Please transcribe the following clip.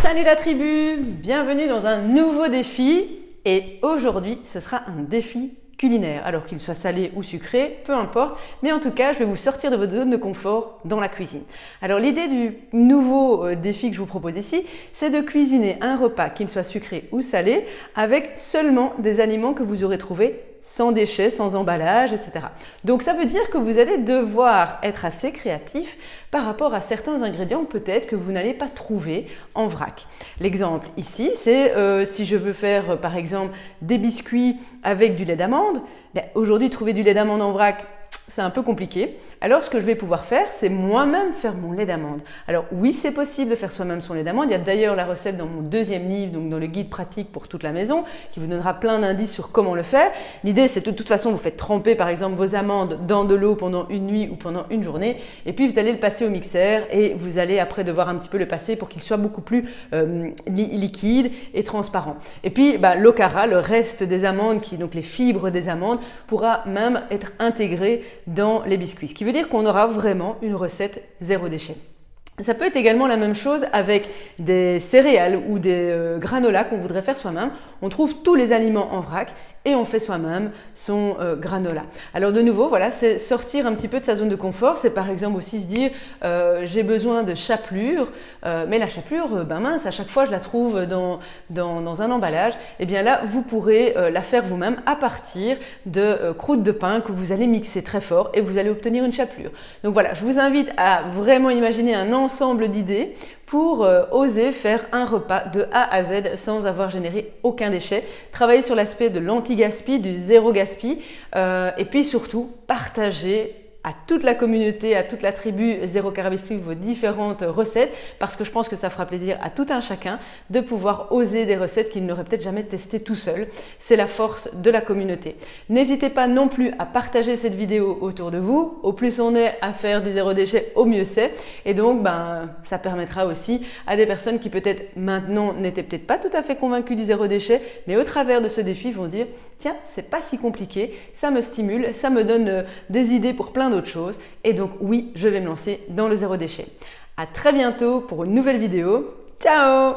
Salut la tribu, bienvenue dans un nouveau défi et aujourd'hui ce sera un défi culinaire, alors qu'il soit salé ou sucré, peu importe, mais en tout cas je vais vous sortir de votre zone de confort dans la cuisine. Alors l'idée du nouveau défi que je vous propose ici, c'est de cuisiner un repas qu'il soit sucré ou salé avec seulement des aliments que vous aurez trouvés sans déchets, sans emballage, etc. Donc ça veut dire que vous allez devoir être assez créatif par rapport à certains ingrédients peut-être que vous n'allez pas trouver en vrac. L'exemple ici, c'est si je veux faire par exemple des biscuits avec du lait d'amande, aujourd'hui trouver du lait d'amande en vrac, c'est un peu compliqué. Alors ce que je vais pouvoir faire, c'est moi-même faire mon lait d'amande. Alors oui, c'est possible de faire soi-même son lait d'amande. Il y a d'ailleurs la recette dans mon deuxième livre, donc dans le guide pratique pour toute la maison, qui vous donnera plein d'indices sur comment le faire. L'idée, c'est de toute façon, vous faites tremper par exemple vos amandes dans de l'eau pendant une nuit ou pendant une journée, et puis vous allez le passer au mixeur et vous allez après devoir un petit peu le passer pour qu'il soit beaucoup plus liquide et transparent. Et puis l'okara, le reste des amandes, donc les fibres des amandes, pourra même être intégré dans les biscuits. Ce qui veut dire qu'on aura vraiment une recette zéro déchet. Ça peut être également la même chose avec des céréales ou des granolas qu'on voudrait faire soi-même. On trouve tous les aliments en vrac et on fait soi-même son granola. Alors de nouveau, voilà, c'est sortir un petit peu de sa zone de confort. C'est par exemple aussi se dire j'ai besoin de chapelure, mais la chapelure, mince, à chaque fois je la trouve dans un emballage. Et bien là, vous pourrez la faire vous-même à partir de croûtes de pain que vous allez mixer très fort et vous allez obtenir une chapelure. Donc voilà, je vous invite à vraiment imaginer un ensemble d'idées pour oser faire un repas de A à Z sans avoir généré aucun déchet. Travailler sur l'aspect de l'anti-gaspi, du zéro gaspi et puis surtout partager à toute la communauté, à toute la tribu Zéro Carabistrie vos différentes recettes parce que je pense que ça fera plaisir à tout un chacun de pouvoir oser des recettes qu'il n'aurait peut-être jamais testées tout seul. C'est la force de la communauté. N'hésitez pas non plus à partager cette vidéo autour de vous. Au plus on est à faire du zéro déchet, au mieux c'est. Et donc, ça permettra aussi à des personnes qui peut-être maintenant n'étaient peut-être pas tout à fait convaincues du zéro déchet, mais au travers de ce défi vont dire tiens, c'est pas si compliqué, ça me stimule, ça me donne des idées pour plein d'autres choses. Et donc oui, je vais me lancer dans le zéro déchet. À très bientôt pour une nouvelle vidéo. Ciao!